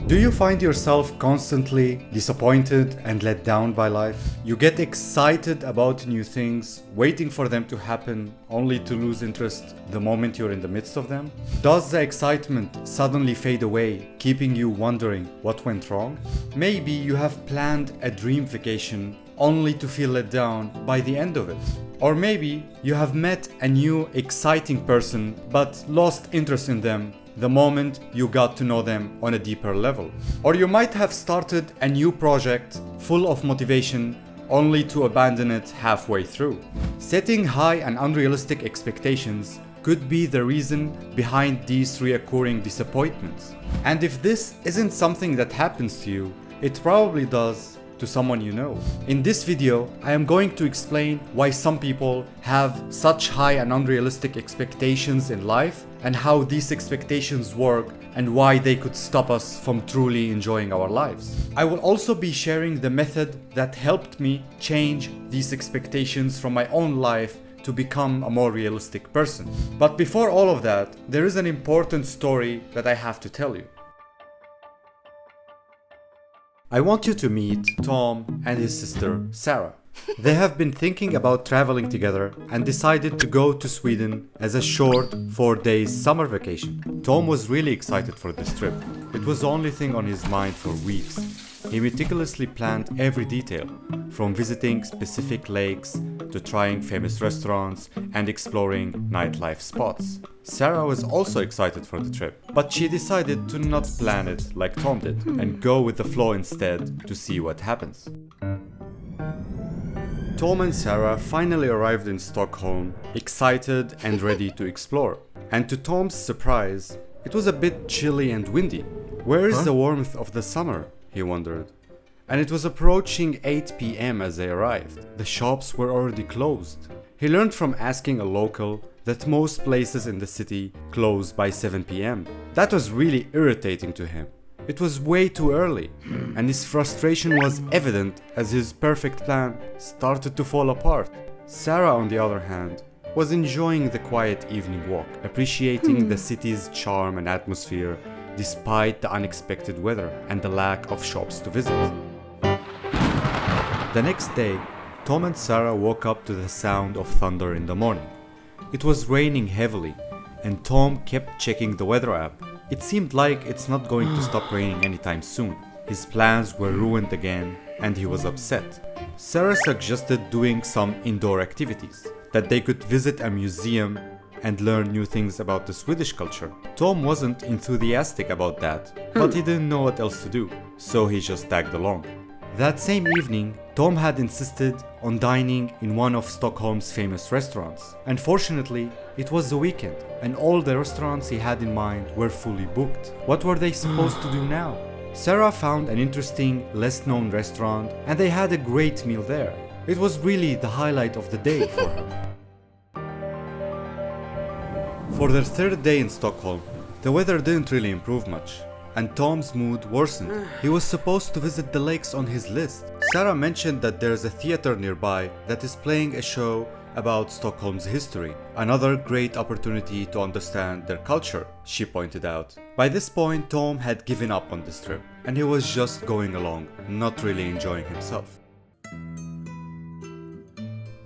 Do you find yourself constantly disappointed and let down by life? You get excited about new things, waiting for them to happen, only to lose interest the moment you're in the midst of them? Does the excitement suddenly fade away, keeping you wondering what went wrong? Maybe you have planned a dream vacation only to feel let down by the end of it. Or maybe you have met a new exciting person but lost interest in them the moment you got to know them on a deeper level. Or you might have started a new project full of motivation only to abandon it halfway through. Setting high and unrealistic expectations could be the reason behind these recurring disappointments. And if this isn't something that happens to you, it probably does to someone you know. In this video, I am going to explain why some people have such high and unrealistic expectations in life and how these expectations work and why they could stop us from truly enjoying our lives. I will also be sharing the method that helped me change these expectations from my own life to become a more realistic person. But before all of that, there is an important story that I have to tell you. I want you to meet Tom and his sister Sarah. They have been thinking about traveling together and decided to go to Sweden as a short 4-day summer vacation. Tom was really excited for this trip. It was the only thing on his mind for weeks. He meticulously planned every detail, from visiting specific lakes to trying famous restaurants and exploring nightlife spots. Sarah was also excited for the trip, but she decided to not plan it like Tom did and go with the flow instead to see what happens. Tom and Sarah finally arrived in Stockholm, excited and ready to explore. And to Tom's surprise, it was a bit chilly and windy. Where is the warmth of the summer? He wondered. And it was approaching 8 p.m. as they arrived. The shops were already closed. He learned from asking a local that most places in the city close by 7 p.m. That was really irritating to him. It was way too early, and his frustration was evident as his perfect plan started to fall apart. Sarah, on the other hand, was enjoying the quiet evening walk, appreciating the city's charm and atmosphere despite the unexpected weather and the lack of shops to visit. The next day, Tom and Sarah woke up to the sound of thunder in the morning. It was raining heavily, and Tom kept checking the weather app. It seemed like it's not going to stop raining anytime soon. His plans were ruined again, and he was upset. Sarah suggested doing some indoor activities, that they could visit a museum and learn new things about the Swedish culture. Tom wasn't enthusiastic about that, but he didn't know what else to do, so he just tagged along. That same evening, Tom had insisted on dining in one of Stockholm's famous restaurants. Unfortunately, it was the weekend, and all the restaurants he had in mind were fully booked. What were they supposed to do now? Sarah found an interesting, less-known restaurant, and they had a great meal there. It was really the highlight of the day for her. For their third day in Stockholm, the weather didn't really improve much, and Tom's mood worsened. He was supposed to visit the lakes on his list. Sarah mentioned that there's a theater nearby that is playing a show about Stockholm's history. Another great opportunity to understand their culture, she pointed out. By this point, Tom had given up on this trip, and he was just going along, not really enjoying himself.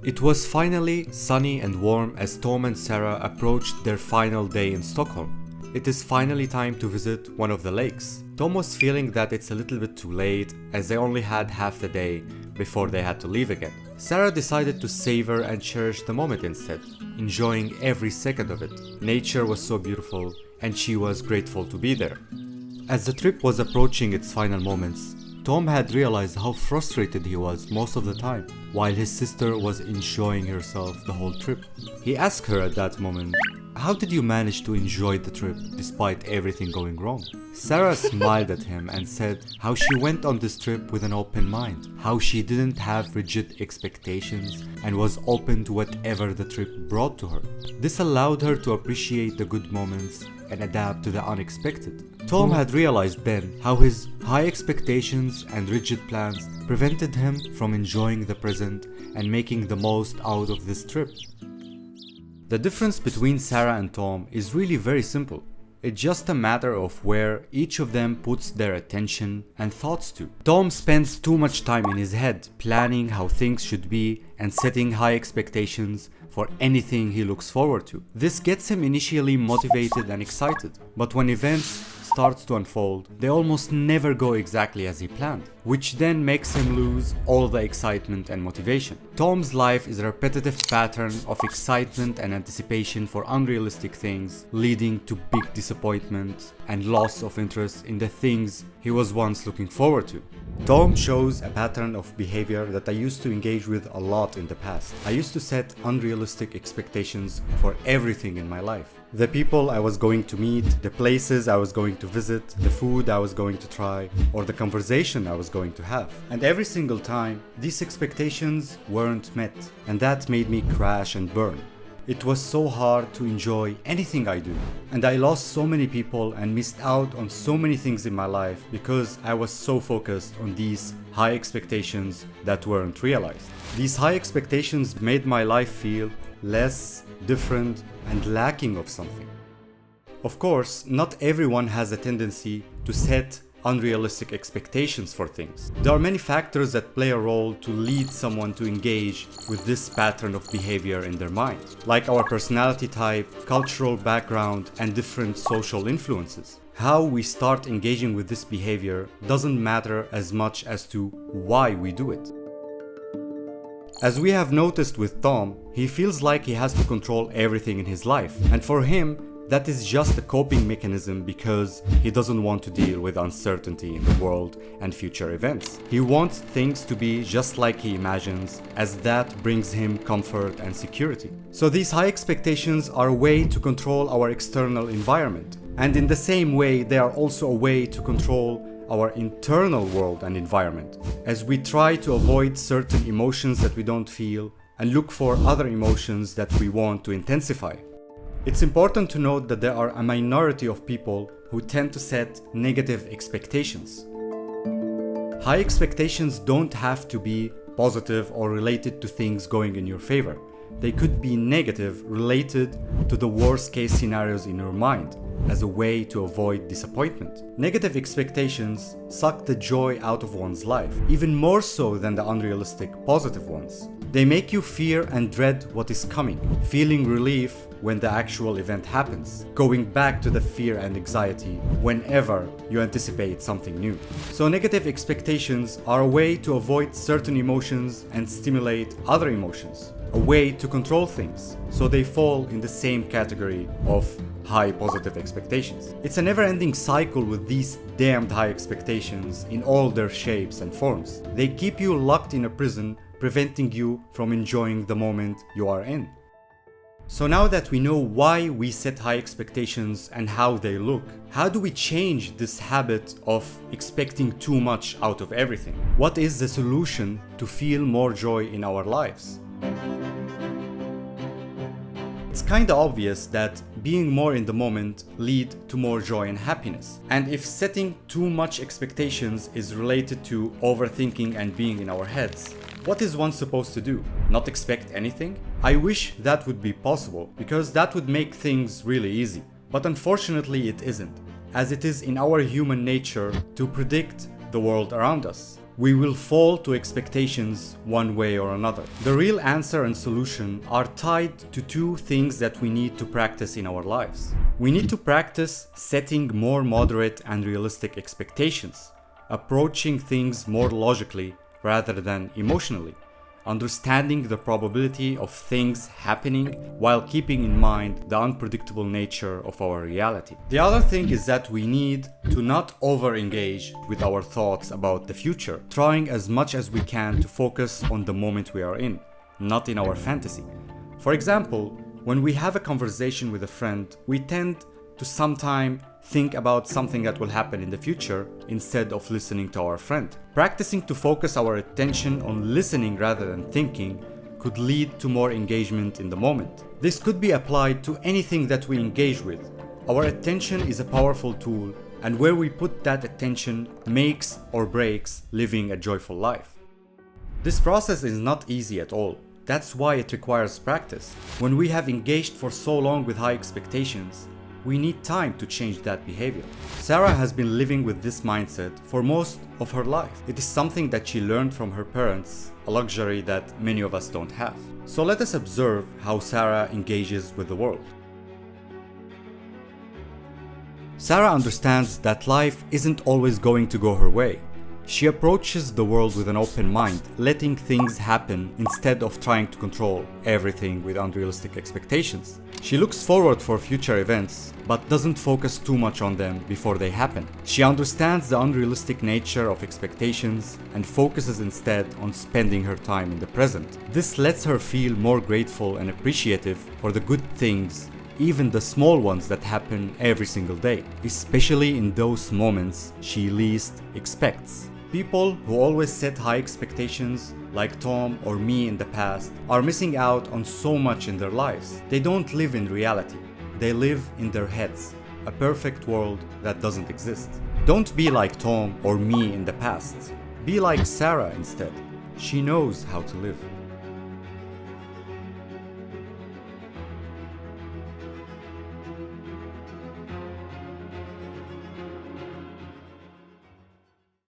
It was finally sunny and warm as Tom and Sarah approached their final day in Stockholm. It is finally time to visit one of the lakes. Tom was feeling that it's a little bit too late as they only had half the day before they had to leave again. Sarah decided to savor and cherish the moment instead, enjoying every second of it. Nature was so beautiful and she was grateful to be there. As the trip was approaching its final moments, Tom had realized how frustrated he was most of the time, while his sister was enjoying herself the whole trip. He asked her at that moment, "How did you manage to enjoy the trip despite everything going wrong?" Sarah smiled at him and said how she went on this trip with an open mind, how she didn't have rigid expectations and was open to whatever the trip brought to her. This allowed her to appreciate the good moments and adapt to the unexpected. Tom had realized then how his high expectations and rigid plans prevented him from enjoying the present and making the most out of this trip. The difference between Sarah and Tom is really very simple. It's just a matter of where each of them puts their attention and thoughts to. Tom spends too much time in his head planning how things should be and setting high expectations for anything he looks forward to. This gets him initially motivated and excited, but when events starts to unfold, they almost never go exactly as he planned, which then makes him lose all the excitement and motivation. Tom's life is a repetitive pattern of excitement and anticipation for unrealistic things, leading to big disappointment and loss of interest in the things he was once looking forward to. Tom shows a pattern of behavior that I used to engage with a lot in the past. I used to set unrealistic expectations for everything in my life. The people I was going to meet, the places I was going to visit, the food I was going to try, or the conversation I was going to have. And every single time, these expectations weren't met, and that made me crash and burn. It was so hard to enjoy anything I do, and I lost so many people and missed out on so many things in my life because I was so focused on these high expectations that weren't realized. These high expectations made my life feel less, different, and lacking of something. Of course, not everyone has a tendency to set unrealistic expectations for things. There are many factors that play a role to lead someone to engage with this pattern of behavior in their mind, like our personality type, cultural background, and different social influences. How we start engaging with this behavior doesn't matter as much as to why we do it. As we have noticed with Tom, he feels like he has to control everything in his life, and for him, that is just a coping mechanism because he doesn't want to deal with uncertainty in the world and future events. He wants things to be just like he imagines, as that brings him comfort and security. So these high expectations are a way to control our external environment, and in the same way they are also a way to control our internal world and environment, as we try to avoid certain emotions that we don't feel and look for other emotions that we want to intensify. It's important to note that there are a minority of people who tend to set negative expectations. High expectations don't have to be positive or related to things going in your favor. They could be negative, related to the worst case scenarios in your mind, as a way to avoid disappointment. Negative expectations suck the joy out of one's life, even more so than the unrealistic positive ones. They make you fear and dread what is coming, feeling relief when the actual event happens, going back to the fear and anxiety whenever you anticipate something new. So negative expectations are a way to avoid certain emotions and stimulate other emotions, a way to control things, so they fall in the same category of high positive expectations. It's a never-ending cycle with these damned high expectations in all their shapes and forms. They keep you locked in a prison, preventing you from enjoying the moment you are in. So now that we know why we set high expectations and how they look, how do we change this habit of expecting too much out of everything? What is the solution to feel more joy in our lives? It's kinda obvious that being more in the moment leads to more joy and happiness. And if setting too much expectations is related to overthinking and being in our heads, what is one supposed to do? Not expect anything? I wish that would be possible, because that would make things really easy. But unfortunately it isn't, as it is in our human nature to predict the world around us. We will fall to expectations one way or another. The real answer and solution are tied to two things that we need to practice in our lives. We need to practice setting more moderate and realistic expectations, approaching things more logically rather than emotionally, understanding the probability of things happening while keeping in mind the unpredictable nature of our reality. The other thing is that we need to not over-engage with our thoughts about the future, trying as much as we can to focus on the moment we are in, not in our fantasy. For example, when we have a conversation with a friend, we tend to sometimes think about something that will happen in the future instead of listening to our friend. Practicing to focus our attention on listening rather than thinking could lead to more engagement in the moment. This could be applied to anything that we engage with. Our attention is a powerful tool, and where we put that attention makes or breaks living a joyful life. This process is not easy at all. That's why it requires practice. When we have engaged for so long with high expectations, we need time to change that behavior. Sarah has been living with this mindset for most of her life. It is something that she learned from her parents, a luxury that many of us don't have. So let us observe how Sarah engages with the world. Sarah understands that life isn't always going to go her way. She approaches the world with an open mind, letting things happen instead of trying to control everything with unrealistic expectations. She looks forward for future events, but doesn't focus too much on them before they happen. She understands the unrealistic nature of expectations and focuses instead on spending her time in the present. This lets her feel more grateful and appreciative for the good things, even the small ones that happen every single day, especially in those moments she least expects. People who always set high expectations, like Tom or me in the past, are missing out on so much in their lives. They don't live in reality. They live in their heads, a perfect world that doesn't exist. Don't be like Tom or me in the past. Be like Sarah instead. She knows how to live.